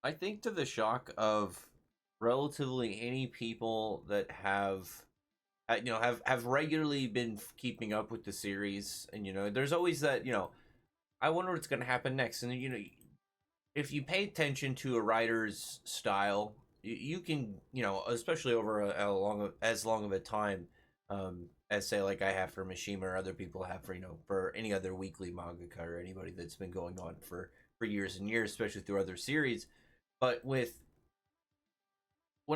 I think to the shock of relatively any people that have regularly been keeping up with the series, and there's always that I wonder what's going to happen next, and if you pay attention to a writer's style, you can especially over as long of a time, as say like I have for Mishima or other people have for any other weekly mangaka or anybody that's been going on for years and years, especially through other series. But when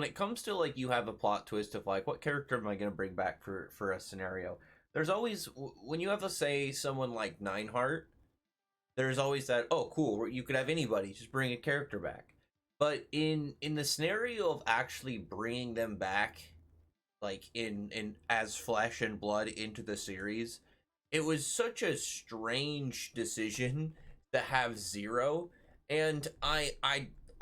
it comes to like you have a plot twist of like what character am I going to bring back for a scenario, there's always when you have to say someone like Nineheart, there's always that, oh cool, you could have anybody just bring a character back. But in the scenario of actually bringing them back, like in as flesh and blood into the series, it was such a strange decision to have Zero. And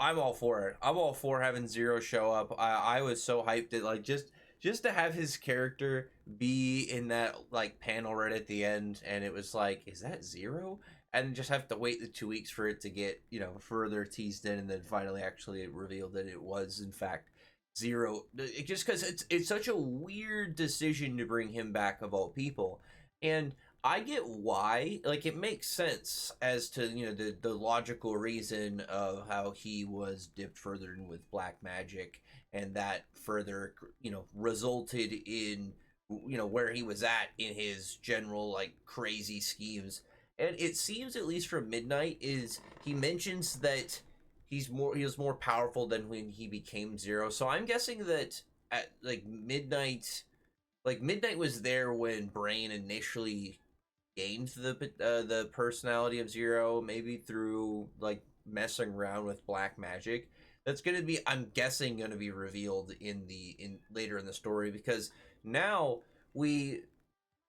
I'm all for it. I'm all for having Zero show up. I was so hyped that like just to have his character be in that like panel right at the end, and it was like, is that Zero? And just have to wait the 2 weeks for it to get further teased in, and then finally actually revealed that it was in fact Zero. Just because it's such a weird decision to bring him back of all people, and I get why. Like it makes sense as to the logical reason of how he was dipped further in with black magic, and that further resulted in where he was at in his general like crazy schemes. And it seems, at least from Midnight, is he mentions that he was more powerful than when he became Zero. So I'm guessing that at Midnight was there when Brain initially gained the personality of Zero, maybe through like messing around with black magic. That's gonna be, I'm guessing, gonna be revealed in later in the story, because now we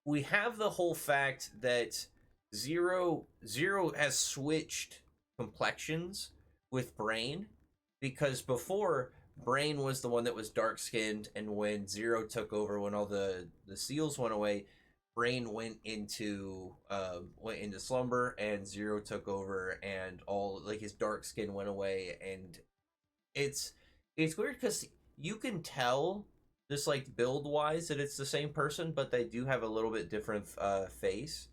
we have the whole fact that Zero has switched complexions with Brain, because before Brain was the one that was dark skinned, and when Zero took over, when all the seals went away, Brain went into slumber, and Zero took over, and all like his dark skin went away, and it's it's weird because you can tell just like build wise that it's the same person, but they do have a little bit different face.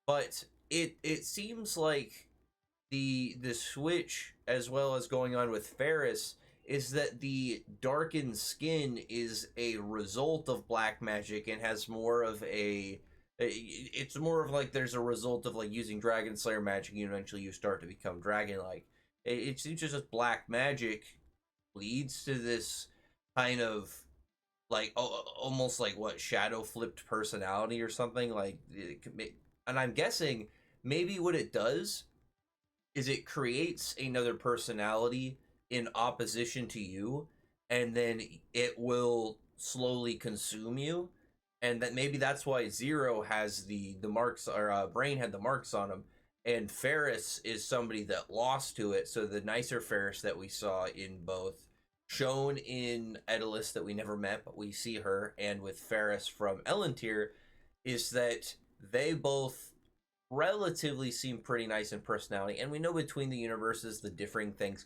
But it seems like the switch, as well as going on with Ferris, is that the darkened skin is a result of black magic and has more of a it's more of like there's a result of like using Dragon Slayer magic, and eventually you start to become dragon like. It seems just black magic leads to this kind of like almost like what shadow flipped personality or something like and I'm guessing maybe what it does is it creates another personality in opposition to you, and then it will slowly consume you, and that maybe that's why Zero has the marks, or Brain had the marks on him, and Ferris is somebody that lost to it. So the nicer Ferris that we saw in both, shown in Edalus that we never met but we see her, and with Ferris from Elentier, is that they both relatively seem pretty nice in personality. And we know between the universes the differing things,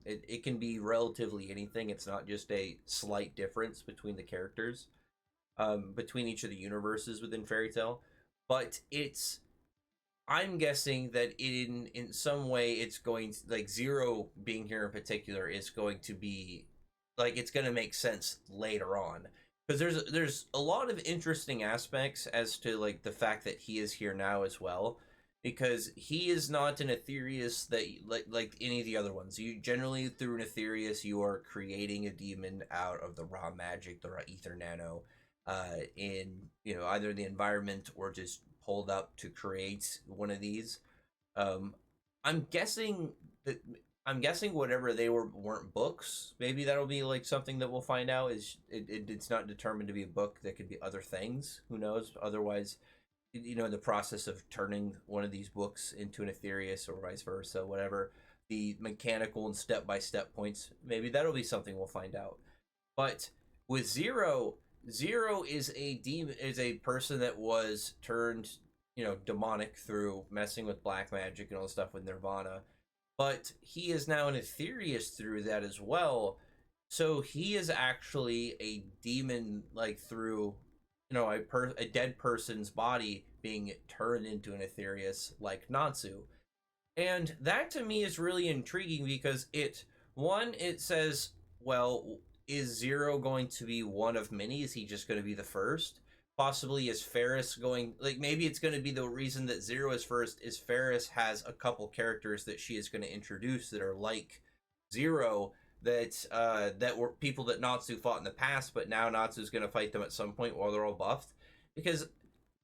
it can be relatively anything. It's not just a slight difference between the characters, between each of the universes within Fairy Tail. But I'm guessing that in some way it's going to, like Zero being here in particular is going to be like, it's going to make sense later on, because there's a lot of interesting aspects as to like the fact that he is here now as well, because he is not an Aetherius that like any of the other ones. You generally, through an Aetherius, you are creating a demon out of the raw magic, the raw ether nano, in either the environment or just pulled up to create one of these. Um, I'm guessing that I'm guessing whatever they weren't books. Maybe that'll be like something that we'll find out. It's not determined to be a book. That could be other things. Who knows? Otherwise, the process of turning one of these books into an Aetherius or vice versa, whatever the mechanical and step by step points. Maybe that'll be something we'll find out. But with Zero, Zero is a demon, is a person that was turned demonic through messing with black magic and all the stuff with Nirvana. but he is now an Aetherius through that as well. So he is actually a demon, like through, a dead person's body being turned into an Aetherius, like Natsu. And that to me is really intriguing because it says, well, is Zero going to be one of many? Is he just going to be the first? Possibly is Ferris going, like, maybe it's going to be the reason that Zero is first is Ferris has a couple characters that she is going to introduce that are like Zero, that were people that Natsu fought in the past, but now Natsu's going to fight them at some point while they're all buffed. Because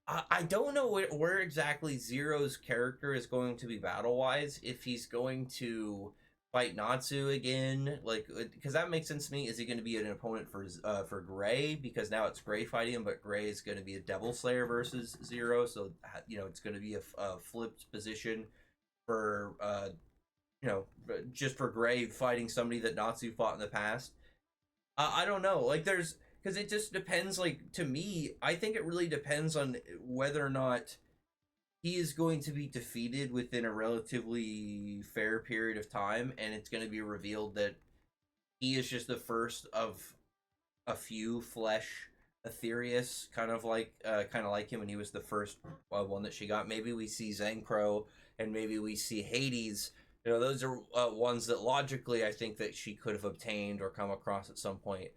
I don't know where exactly Zero's character is going to be battle wise. If he's going to fight Natsu again, like, because that makes sense to me. Is he going to be an opponent for Gray? Because now it's Gray fighting him, but Gray is going to be a Devil Slayer versus Zero, so it's going to be a flipped position for just for Gray fighting somebody that Natsu fought in the past. I don't know. Like, because it just depends. Like, to me, I think it really depends on whether or not he is going to be defeated within a relatively fair period of time, and it's going to be revealed that he is just the first of a few flesh Aetherius, kind of like him when he was the first one that she got. Maybe we see Zenkro, and maybe we see Hades. Those are ones that logically I think that she could have obtained or come across at some point.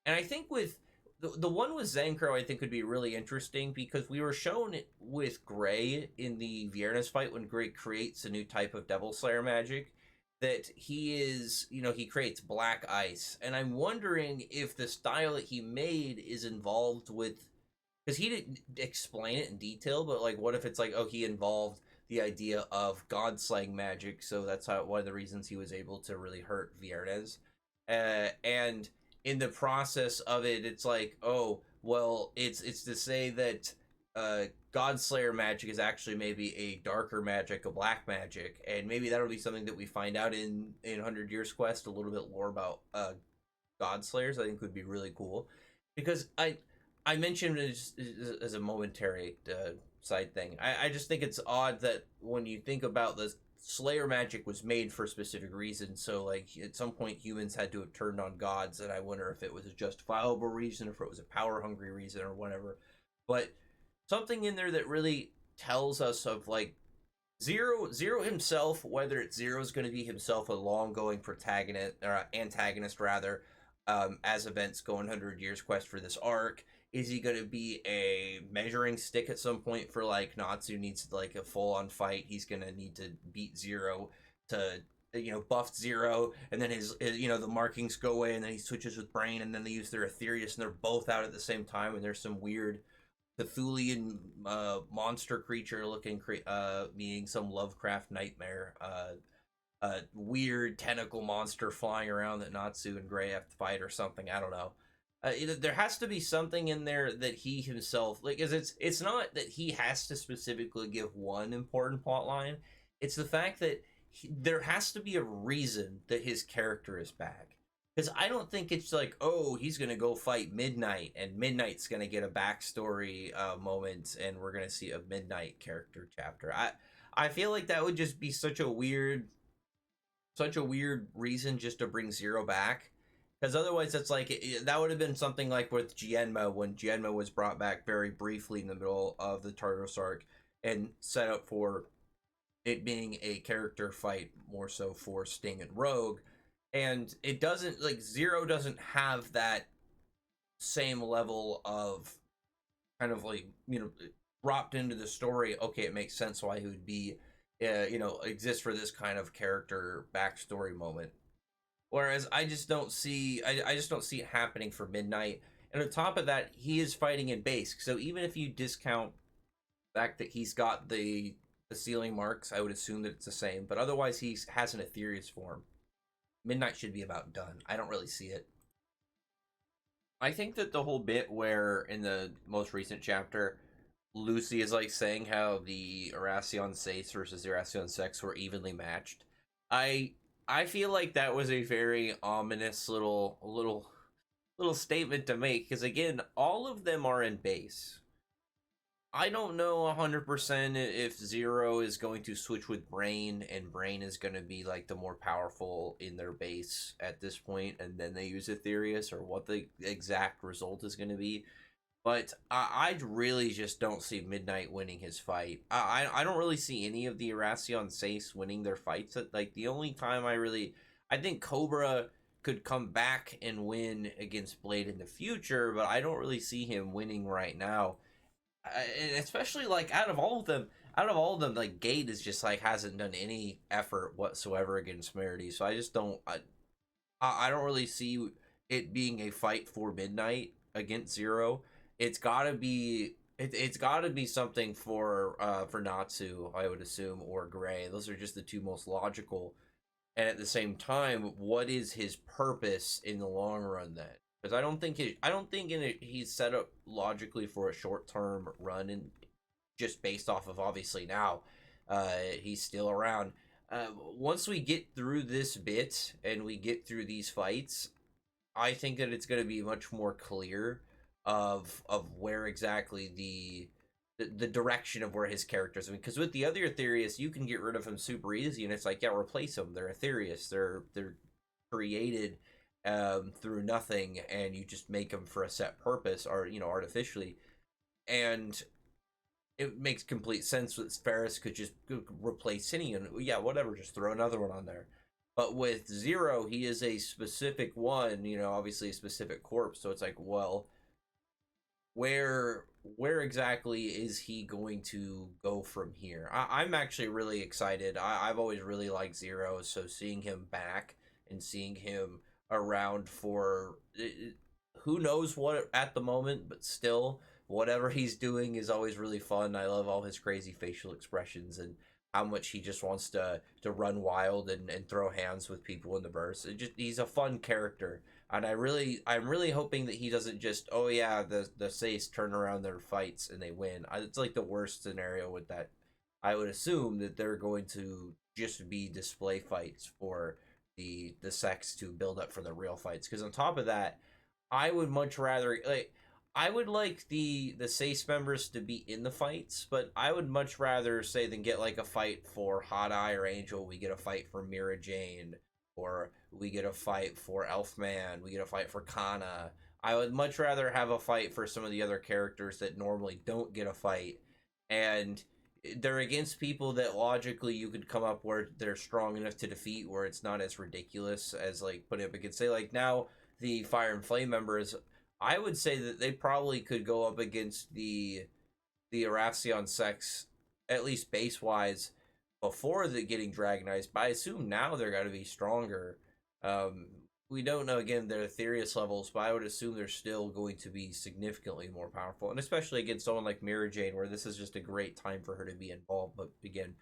And I think with the one with Zenkro, I think would be really interesting because we were shown it with Gray in the Viernes fight when Gray creates a new type of Devil Slayer magic that he creates black ice. And I'm wondering if the style that he made is involved with, because he didn't explain it in detail, but like, what if it's like, oh, he involved the idea of god slaying magic, so that's one of the reasons he was able to really hurt Viernes. And in the process of it, it's like, oh, well, it's to say that God Slayer magic is actually maybe a darker magic, a black magic, and maybe that'll be something that we find out in 100 Years Quest, a little bit more about God Slayers. I think would be really cool, because I mentioned it as a momentary side thing. I just think it's odd that when you think about this, Slayer magic was made for a specific reason. So, like, at some point, humans had to have turned on gods, and I wonder if it was a justifiable reason, if it was a power-hungry reason, or whatever. But something in there that really tells us of, like, Zero himself, whether it's Zero's going to be himself a long-going protagonist, or antagonist, rather, as events go 100 Years Quest for this arc. Is he going to be a measuring stick at some point for, like, Natsu needs, like, a full-on fight? He's going to need to beat Zero to, buff Zero, and then his the markings go away, and then he switches with Brain, and then they use their Aetherius, and they're both out at the same time, and there's some weird Cthulian monster creature looking, meaning some Lovecraft nightmare, weird tentacle monster flying around that Natsu and Gray have to fight or something. I don't know. There has to be something in there that he himself, like, because it's not that he has to specifically give one important plot line. It's the fact that there has to be a reason that his character is back. Because I don't think it's like, oh, he's gonna go fight Midnight, and Midnight's gonna get a backstory moment, and we're gonna see a Midnight character chapter. I feel like that would just be such a weird reason just to bring Zero back. Because otherwise, it's like that would have been something like with Jienma, when Jienma was brought back very briefly in the middle of the Tartarus arc and set up for it being a character fight more so for Sting and Rogue. And it doesn't, like, Zero doesn't have that same level of kind of, like, dropped into the story. Okay, it makes sense why he would be, exist for this kind of character backstory moment. Whereas I just don't see it happening for Midnight. And on top of that, he is fighting in base. So even if you discount the fact that he's got the ceiling marks, I would assume that it's the same. But otherwise, he has an Aetherius form. Midnight should be about done. I don't really see it. I think that the whole bit where in the most recent chapter, Lucy is like saying how the Erasion Seis versus the Erasion Sex were evenly matched. I feel like that was a very ominous little statement to make, because again, all of them are in base. I don't know 100% if Zero is going to switch with Brain, and Brain is going to be like the more powerful in their base at this point, and then they use Aetherius, or what the exact result is going to be. But I really just don't see Midnight winning his fight. I don't really see any of the Erasion Sace winning their fights. Like, the only time I think Cobra could come back and win against Blade in the future, but I don't really see him winning right now. And especially like out of all of them, like Gate is just like hasn't done any effort whatsoever against Merity. So I just don't I don't really see it being a fight for Midnight against Zero. It's gotta be something for Natsu, I would assume, or Gray. Those are just the two most logical. And at the same time, what is his purpose in the long run then? Because I don't think he's set up logically for a short term run, and just based off of obviously now, he's still around. Once we get through this bit and we get through these fights, I think that it's going to be much more clear of where exactly the direction of where his characters. I mean, because with the other Aetherius, you can get rid of him super easy, and it's like, yeah, replace them. They're Aetherius. They're created through nothing, and you just make them for a set purpose, or artificially, and it makes complete sense that Ferris could just replace Sinian. Yeah, whatever, just throw another one on there. But with Zero, he is a specific one, obviously a specific corpse. So it's like, well, where exactly is he going to go from here? I'm actually really excited. I've always really liked Zero, so seeing him back and seeing him around for who knows what at the moment, but still, whatever he's doing is always really fun. I love all his crazy facial expressions and how much he just wants to run wild and throw hands with people in the burst. He's a fun character, and I'm really hoping that he doesn't just, oh yeah, the Sace turn around their fights and they win. It's like the worst scenario with that. I would assume that they're going to just be display fights for the sex to build up for the real fights. Because on top of that, I would much rather like I would like the Sace members to be in the fights, but I would much rather say than get like a fight for Hot Eye or Angel, we get a fight for Mira Jane, or we get a fight for Elfman, we get a fight for Kana. I would much rather have a fight for some of the other characters that normally don't get a fight, and they're against people that logically you could come up where they're strong enough to defeat, where it's not as ridiculous as like putting up against, say, like now the Fire and Flame members. I would say that they probably could go up against the Erasion Sex, at least base wise, before the getting Dragonized. But I assume now they're going to be stronger. Um, we don't know again their Aetherius levels, but I would assume they're still going to be significantly more powerful, and especially against someone like Mira Jane, where this is just a great time for her to be involved. But again,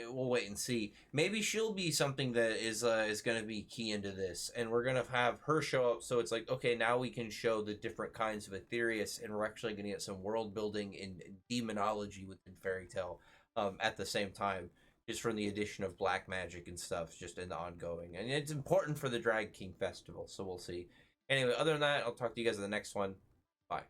we'll wait and see. Maybe she'll be something that is going to be key into this, and we're going to have her show up. So it's like, okay, now we can show the different kinds of Aetherius, and we're actually going to get some world building and demonology within Fairy Tail at the same time, just from the addition of black magic and stuff, just in the ongoing. And it's important for the Drag King Festival, so we'll see. Anyway, other than that, I'll talk to you guys in the next one. Bye.